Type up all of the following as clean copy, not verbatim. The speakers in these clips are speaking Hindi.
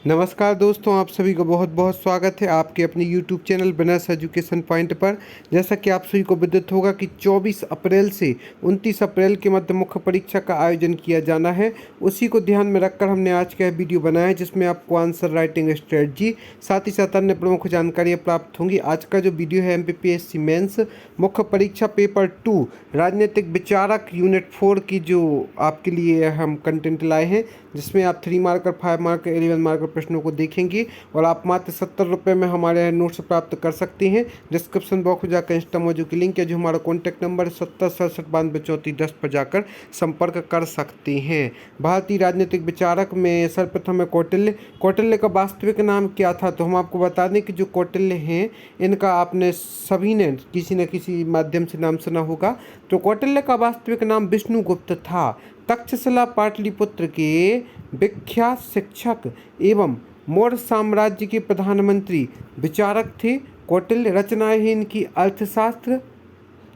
नमस्कार दोस्तों, आप सभी को बहुत बहुत स्वागत है आपके अपने YouTube channel business education point पर। जैसा कि आप सभी को विदित होगा कि 24 अप्रैल से 29 अप्रैल के मध्य मुख्य परीक्षा का आयोजन किया जाना है। उसी को ध्यान में रखकर हमने आज का वीडियो बनाया है, जिसमें आपको आंसर राइटिंग स्ट्रेटजी साथ ही साथ अन्य प्रमुख जानकारियाँ प्राप्त होंगी। आज का जो वीडियो है MPPSC मेंस मुख्य परीक्षा पेपर 2 राजनीतिक विचारक यूनिट 4 की जो आपके लिए हम कंटेंट लाए हैं, जिसमें आप 3 मार्कर 5 मार्कर 11 मार्कर प्रश्नों को देखेंगे और आप मात्र 70 रुपये में हमारे नोट्स प्राप्त कर सकते हैं। डिस्क्रिप्शन बॉक्स में जाकर इंस्टामोजो की लिंक है, जो हमारा कॉन्टैक्ट नंबर 7067923410 पर जाकर संपर्क कर सकते हैं। भारतीय राजनीतिक विचारक में सर्वप्रथम है कौटिल्य। कौटिल्य का वास्तविक नाम क्या था, तो हम आपको बता दें कि जो कौटिल्य हैं इनका आपने सभी ने किसी न किसी माध्यम से नाम सुना होगा। तो कौटिल्य का वास्तविक नाम विष्णुगुप्त था। तक्षशिला पाटलिपुत्र के विख्यात शिक्षक एवं मौर्य साम्राज्य के प्रधानमंत्री विचारक थे। कौटिल्य रचनाएं हैं इनकी अर्थशास्त्र,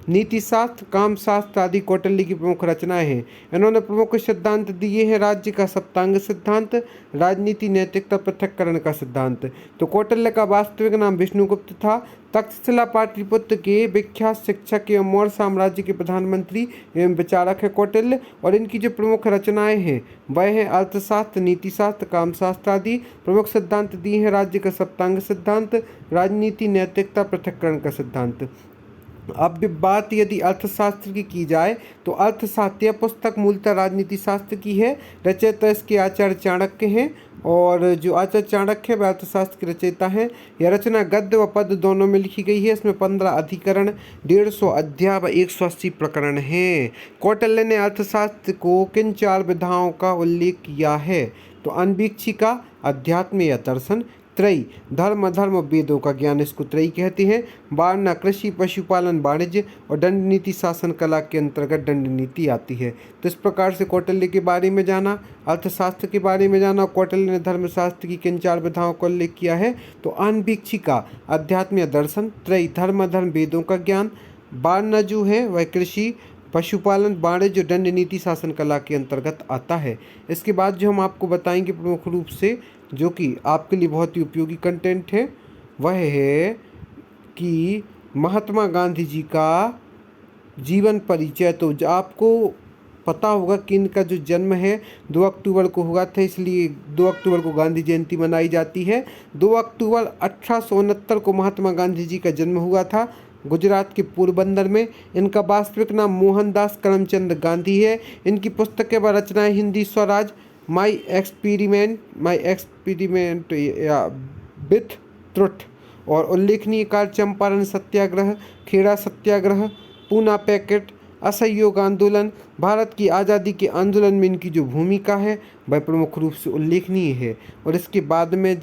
नीतिशास्त्र, कामशास्त्र आदि कौटिल्य की प्रमुख रचनाएं हैं। इन्होंने प्रमुख सिद्धांत दिए हैं राज्य का सप्तांग सिद्धांत, राजनीति, नैतिकता, पृथक्करण का सिद्धांत। तो कौटिल्य का वास्तविक नाम विष्णुगुप्त था। तक्षशिला पाटलिपुत्र के विख्यात शिक्षक एवं मौर्य साम्राज्य के प्रधानमंत्री एवं विचारक है कौटिल्य। और इनकी जो प्रमुख रचनाएं हैं वह हैं अर्थशास्त्र, नीतिशास्त्र, कामशास्त्र आदि। प्रमुख सिद्धांत दिए हैं राज्य का सप्तांग सिद्धांत, राजनीति, नैतिकता, पृथक्करण का सिद्धांत। अब बात यदि अर्थशास्त्र की जाए तो अर्थशास्त्र पुस्तक मूलतः राजनीति शास्त्र की है। रचयिता इसके आचार्य चाणक्य हैं और जो आचार्य चाणक्य है वह अर्थशास्त्र के रचयिता हैं। यह रचना गद्य व पद्य दोनों में लिखी गई है। इसमें 15 अधिकरण, 150 अध्याय व 180 प्रकरण हैं। कौटिल्य ने अर्थशास्त्र को किन 4 विधाओं का उल्लेख किया है, तो अनवीक्षिका, अध्यात्म या दर्शन, त्रयी, धर्म अधर्म वेदों का ज्ञान, इसको त्रयी कहते हैं। वारणा, कृषि, पशुपालन, वाणिज्य और दंड नीति शासन कला के अंतर्गत दंड नीति आती है। तो इस प्रकार से कौटिल्य के बारे में जाना, अर्थशास्त्र के बारे में जाना। कौटिल्य ने धर्मशास्त्र की किन 4 विधाओं का उल्लेख किया है, तो अनवीक्षिका, अध्यात्म या दर्शन, त्रयी, धर्म अधर्म वेदों का ज्ञान, वारणा जो है वह कृषि, पशुपालन, वाणिज्य, दंड नीति शासन कला के अंतर्गत आता है। इसके बाद जो हम आपको बताएंगे प्रमुख रूप से, जो कि आपके लिए बहुत ही उपयोगी कंटेंट है, वह है कि महात्मा गांधी जी का जीवन परिचय। तो आपको पता होगा कि इनका जो जन्म है 2 अक्टूबर को हुआ था, इसलिए 2 अक्टूबर को गांधी जयंती मनाई जाती है। 2 अक्टूबर 1869 को महात्मा गांधी जी का जन्म हुआ था गुजरात के पोरबंदर में। इनका वास्तविक नाम मोहनदास करमचंद गांधी है। इनकी पुस्तकें व रचनाएं हिंदी स्वराज, माई एक्सपेरिमेंट या विथ ट्रुथ और उल्लेखनीय कार्य चंपारण सत्याग्रह, खेड़ा सत्याग्रह, पूना पैकेट, असहयोग आंदोलन, भारत की आज़ादी के आंदोलन में इनकी जो भूमिका है वह प्रमुख रूप से उल्लेखनीय है। और इसके बाद में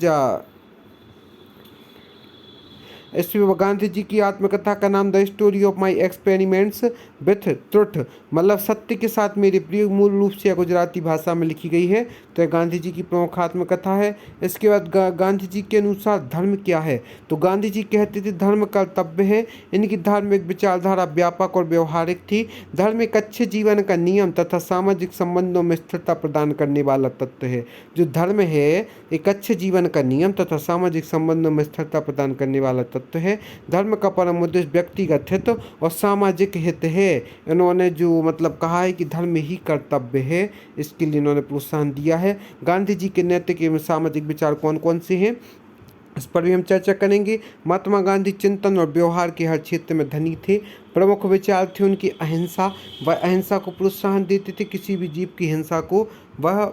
इसमें गांधी जी की आत्मकथा का नाम the story of my experiments with truth, मतलब सत्य के साथ मेरे प्रयोग, मूल रूप से गुजराती भाषा में लिखी गई है। तो यह गांधी जी की प्रमुख आत्मकथा है। इसके बाद गांधी जी के अनुसार धर्म क्या है, तो गांधी जी कहते थे धर्म कर्तव्य है। इनकी धार्मिक विचारधारा व्यापक और व्यवहारिक थी। धर्म एक अच्छे जीवन का नियम तथा सामाजिक संबंधों में स्थिरता प्रदान करने वाला तत्व है। जो धर्म है एक अच्छे जीवन का नियम तथा सामाजिक संबंधों में स्थिरता प्रदान करने वाला तत्व है। धर्म का परम उद्देश्य व्यक्तिगत हित और सामाजिक हित है। इन्होंने जो मतलब कहा है कि धर्म ही कर्तव्य है, इसके लिए इन्होंने प्रोत्साहन दिया है। गांधी जी के नैतिक एवं सामाजिक विचार कौन कौन से हैं, इस पर भी हम चर्चा करेंगे। महात्मा गांधी चिंतन और व्यवहार के हर क्षेत्र में धनी थे। प्रमुख विचार थे उनकी अहिंसा, वह अहिंसा को प्रोत्साहन देते थे। किसी भी जीव की हिंसा को वह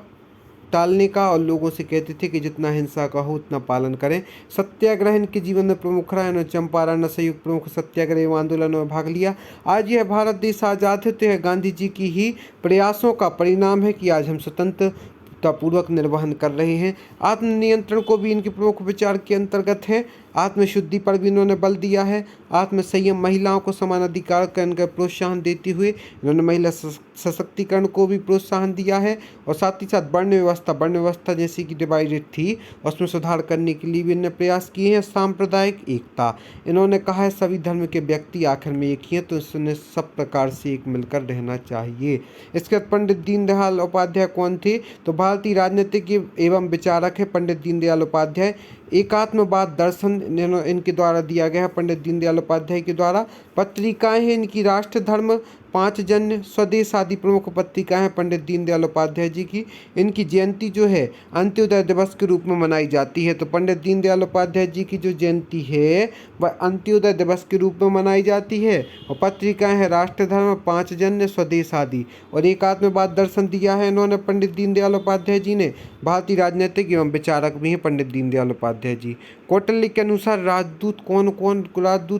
टालने का और लोगों से कहते थे कि जितना हिंसा का हो उतना पालन करें। सत्याग्रह इनके जीवन में प्रमुख रहा। इन्होंने चंपारण, असहयोग प्रमुख सत्याग्रह एवं आंदोलनों में भाग लिया। आज यह भारत देश आज़ाद है तो यह गांधी जी की ही प्रयासों का परिणाम है कि आज हम स्वतंत्रता पूर्वक निर्वहन कर रहे हैं। आत्मनियंत्रण को भी इनके प्रमुख विचार के अंतर्गत है। आत्मशुद्धि पर भी इन्होंने बल दिया है। आत्मसंयम, महिलाओं को समान अधिकार का प्रोत्साहन देते हुए इन्होंने महिला सशक्तिकरण को भी प्रोत्साहन दिया है। और साथ ही साथ वर्ण व्यवस्था जैसी कि डिवाइडेड थी उसमें सुधार करने के लिए भी इन्होंने प्रयास किए हैं। सांप्रदायिक एकता, इन्होंने कहा है सभी धर्म के व्यक्ति आखिर में एक ही हैं, तो इसने सब प्रकार से एक मिलकर रहना चाहिए। इसके बाद पंडित दीनदयाल उपाध्याय कौन थे? तो भारतीय राजनीतिक एवं विचारक है पंडित दीनदयाल उपाध्याय। एकात्मवाद दर्शन इनके द्वारा दिया गया है पंडित दीनदयाल उपाध्याय के द्वारा। पत्रिकाएं हैं इनकी राष्ट्र धर्म, पांच जन्य, स्वदेश आदि प्रमुख पत्रिकाएं हैं पंडित दीनदयाल उपाध्याय जी की। इनकी जयंती जो है अंत्योदय दिवस के रूप में मनाई जाती है। तो पंडित दीनदयाल उपाध्याय जी की जो जयंती है वह अंत्योदय दिवस के रूप में मनाई जाती है। और पत्रिकाएं हैं राष्ट्र धर्म, पांच जन्य, स्वदेश आदि। और एकात्मवाद दर्शन दिया है इन्होंने पंडित दीनदयाल उपाध्याय जी ने। भारतीय राजनीतिक एवं विचारक भी हैं पंडित दीनदयाल उपाध्याय जी। कौटिल्य के अनुसार राजदूत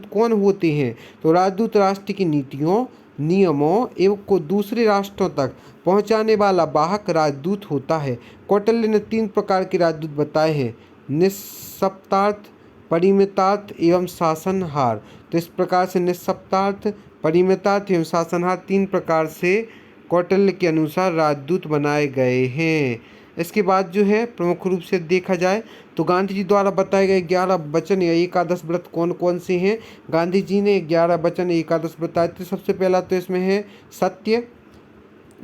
कौन होते हैं? तो राजदूत राष्ट्र की नीतियों, नियमों एवं को दूसरे राष्ट्रों तक पहुंचाने वाला वाहक राजदूत होता है। कौटिल्य ने 3 प्रकार के राजदूत बताए हैं: निष्पक्षार्थ, परिमितार्थ एवं शासनहार। तो इस प्रकार से निष्पक्षार्थ, परिमितार्थ एवं शासनहार 3 प्रकार से कौटिल्य के अनुसार राजदूत बनाए गए हैं। इसके बाद जो है प्रमुख रूप से देखा जाए तो गांधी जी द्वारा बताए गए 11 वचन या एकादश व्रत कौन कौन से हैं? गांधी जी ने 11 वचन एकादश बताए थे। सबसे पहला तो इसमें है सत्य,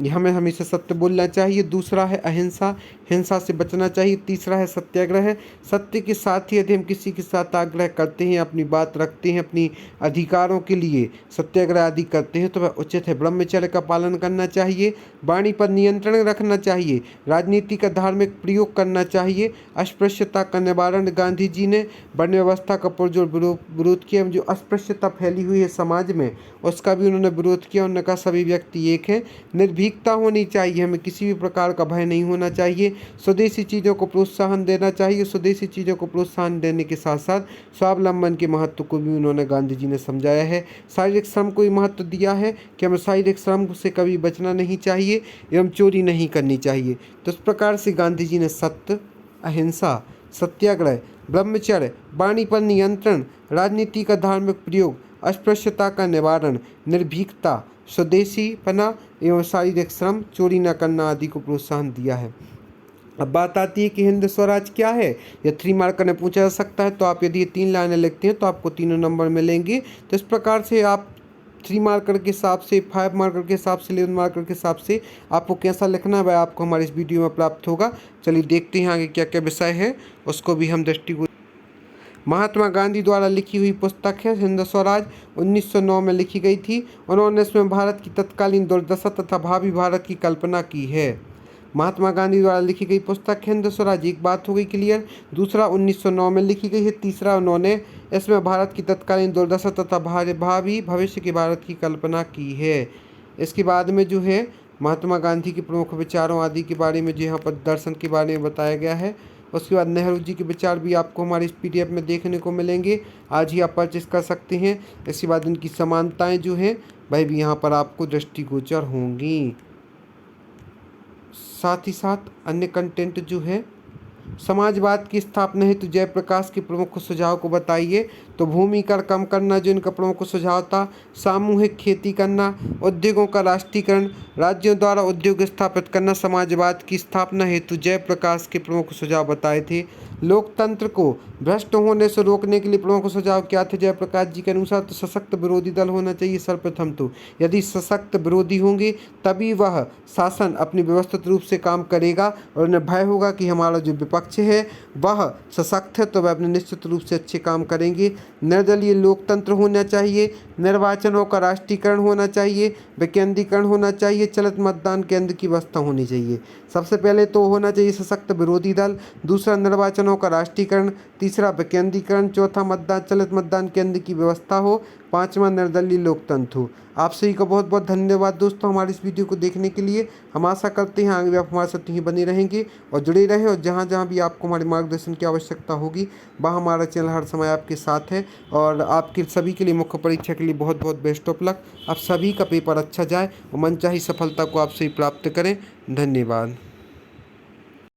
हमें हमेशा सत्य बोलना चाहिए। दूसरा है अहिंसा, हिंसा से बचना चाहिए। तीसरा है सत्याग्रह, सत्य के साथ ही यदि हम किसी के साथ आग्रह करते हैं, अपनी बात रखते हैं, अपनी अधिकारों के लिए सत्याग्रह आदि करते हैं तो वह उचित है। ब्रह्मचर्य का पालन करना चाहिए। वाणी पर नियंत्रण रखना चाहिए। राजनीति का धार्मिक प्रयोग करना चाहिए। अस्पृश्यता का निवारण, गांधी जी ने वर्ण व्यवस्था का पुरजोर विरोध किया। जो अस्पृश्यता फैली हुई है समाज में उसका भी उन्होंने विरोध किया। उन्होंने कहा सभी व्यक्ति एक हैं। निर्भीकता होनी चाहिए, हमें किसी भी प्रकार का भय नहीं होना चाहिए। स्वदेशी चीज़ों को प्रोत्साहन देना चाहिए। स्वदेशी चीज़ों को प्रोत्साहन देने के साथ साथ स्वावलंबन के महत्व को भी उन्होंने गांधी जी ने समझाया है। शारीरिक श्रम को भी महत्व दिया है कि हमें शारीरिक श्रम से कभी बचना नहीं चाहिए एवं चोरी नहीं करनी चाहिए। तो इस प्रकार से गांधी जी ने सत्य, अहिंसा, सत्याग्रह, ब्रह्मचर्य, वाणी पर नियंत्रण, राजनीति का धार्मिक प्रयोग, अस्पृश्यता का निवारण, निर्भीकता, स्वदेशीपना एवं शारीरिक श्रम, चोरी न करना आदि को प्रोत्साहन दिया है। अब बात आती है कि हिंद स्वराज क्या है? यह 3 मार्कर में पूछा जा सकता है। तो आप यदि ये 3 लाइनें लिखते हैं तो आपको तीनों नंबर मिलेंगे। तो इस प्रकार से आप 3 मार्कर के हिसाब से, 5 मार्कर के हिसाब से, 11 मार्कर के हिसाब से आपको कैसा लिखना है वह आपको हमारे इस वीडियो में प्राप्त होगा। चलिए देखते हैं आगे क्या क्या विषय है, उसको भी हम दृष्टिगोचर। महात्मा गांधी द्वारा लिखी हुई पुस्तक है हिंद स्वराज, 1909 में लिखी गई थी। उन्होंने इसमें भारत की तत्कालीन दुर्दशा तथा भावी भारत की कल्पना की है। महात्मा गांधी द्वारा लिखी गई पुस्तक हिंद स्वराज, एक बात हो गई क्लियर। दूसरा 1909 में लिखी गई है। तीसरा उन्होंने इसमें भारत की तत्कालीन दुर्दशा तथा भावी भविष्य की भारत की कल्पना की है। इसके बाद में जो है महात्मा गांधी के प्रमुख विचारों आदि के बारे में जो यहाँ पर दर्शन के बारे में बताया गया है। उसके बाद नेहरू जी के विचार भी आपको हमारे इस PDF में देखने को मिलेंगे। आज ही आप परचेस कर सकते हैं। इसके बाद इनकी समानताएं जो हैं वह भी यहाँ पर आपको दृष्टिगोचर होंगी। साथ ही साथ अन्य कंटेंट जो है, समाजवाद की स्थापना हेतु जयप्रकाश के प्रमुख सुझाव को बताइए। तो भूमि कर कम करना जो इनका प्रमुख सुझाव था। सामूहिक खेती करना, उद्योगों का राष्ट्रीयकरण, राज्यों द्वारा उद्योग स्थापित करना समाजवाद की स्थापना हेतु जयप्रकाश के प्रमुख सुझाव बताए थे। लोकतंत्र को भ्रष्ट होने से रोकने के लिए प्रमुख सुझाव क्या थे जयप्रकाश जी के अनुसार? तो सशक्त विरोधी दल होना चाहिए सर्वप्रथम। तो यदि सशक्त विरोधी होंगे तभी वह शासन अपनी व्यवस्थित रूप से काम करेगा और उन्हें भय होगा कि हमारा जो विपक्ष है वह सशक्त है तो वह अपने निश्चित रूप से अच्छे काम करेंगे। निर्दलीय लोकतंत्र होना चाहिए। निर्वाचनों का राष्ट्रीयकरण होना चाहिए। विकेंद्रीकरण होना चाहिए। चलित मतदान केंद्र की व्यवस्था होनी चाहिए। सबसे पहले तो होना चाहिए सशक्त विरोधी दल। दूसरा निर्वाचनों का राष्ट्रीयकरण। तीसरा विकेंद्रीकरण। चौथा चलित मतदान केंद्र की व्यवस्था हो। पांचवा निर्दलीय लोकतंत्र हो। आप सभी का बहुत बहुत धन्यवाद दोस्तों हमारे इस वीडियो को देखने के लिए। हम आशा करते हैं आगे भी आप हमारे साथ यहीं बने रहेंगे और जुड़े रहे। और जहाँ जहाँ भी आपको हमारे मार्गदर्शन की आवश्यकता होगी वहाँ हमारा चैनल हर समय आपके साथ है। और आपके सभी के लिए मुख्य परीक्षा के लिए बहुत बहुत बेस्ट ऑफ लक। आप सभी का पेपर अच्छा जाए और मनचाही सफलता को आप सभी प्राप्त करें। धन्यवाद।